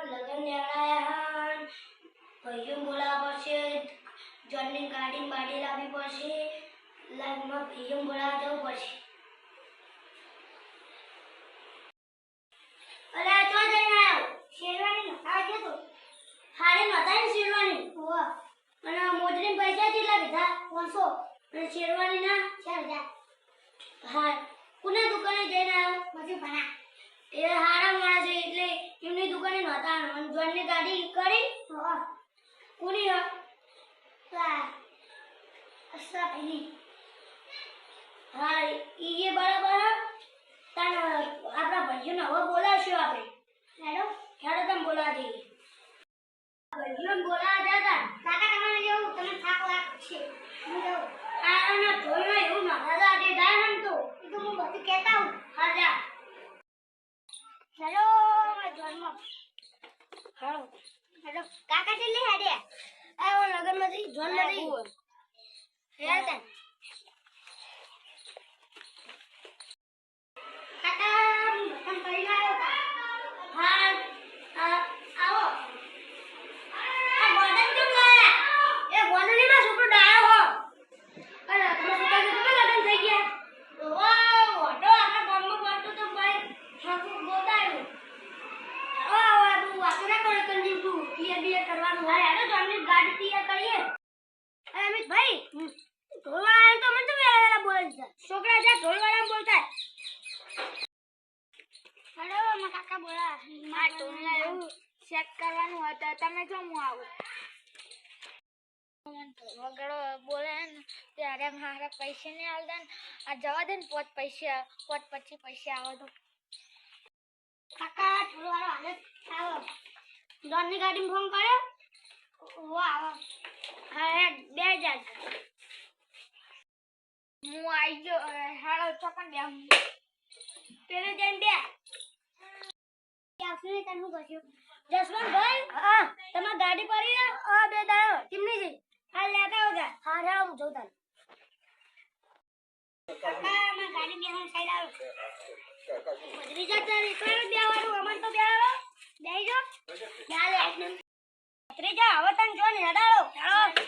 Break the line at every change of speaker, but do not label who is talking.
લગન લેવડાયા ભાઈઓ બોલાવવા પડશે જોનની ગાડી બાડી લાવવી પડશે લાગમાં ભાઈઓ બોલાવવા જવું પડશે અરે આ તો જઈને આવ્યો શેરવાની નતા ગયો તો હારે નતા ને શેરવાની હોવા અને મોજરી પૈસા કેટલા લીધા 500 અને શેરવાની ના 4000 હા કોને દુકાને જઈને આવ્યો પછી ભણા એ હારા માણસ છે એટલે એમની દુકાને નતા અને જોનની ગાડી કરી હા કોની હા અસા ભાઈ હા ઈ બરાબર તને આપણા ભાઈઓને હવે બોલાવશું આપણે હેડો હેડો તમે બોલાવા જઈએ ભાઈઓને બોલાવા જતા કાકા તમારે જેવું તમે થાક લાગશે હું જાઉં આના ઢોલનો એવું માથા દાદે જાય ને તો એ તો હું બધું કહેતા હું હા જા હેલો મારા ઢોલમાં હાલો હેલો કાકા કેટલી હેડે આવો લગનમાંથી ઢોલમાંથી હેડતા કરવાનું હોય હેડો તો અમને ગાડી તૈયાર કરીએ અમિત ભાઈ ઢોલવાળા તો મને તો વેલા બોલે છે છોકરા જા ઢોલવાળા બોલતા હેડો મારા કાકા બોલા આ ઢોલના એવું સેટ કરવાનું હતું તમે જો હું આવું વગડો બોલે ને ત્યારે મારા પૈસા ને આલ દે આ જવા દે ને પોત પછી પૈસા આવે તો કાકા ઢોલવાળો હાલે આવો જોનની ગાડીમાં ફોન કર્યો વાહ હા 2000 હું આવી ગયો હાલો ચોકન બે પેલે જઈને બે આપને તને કહ્યું જસવંતભાઈ હા તમાર ગાડી પડી હા બે દાયો કેમની છે હા લેતા આવજા હા રે હું જોઉં તને કાકા માં ગાડી બેહન સાઈડ આવો બદરી જતા એકલા બેવાનું અમન તો બેહારો બેહી જો ચાલે ત્રીજા હવે તને જો ને હડાળો ચાલો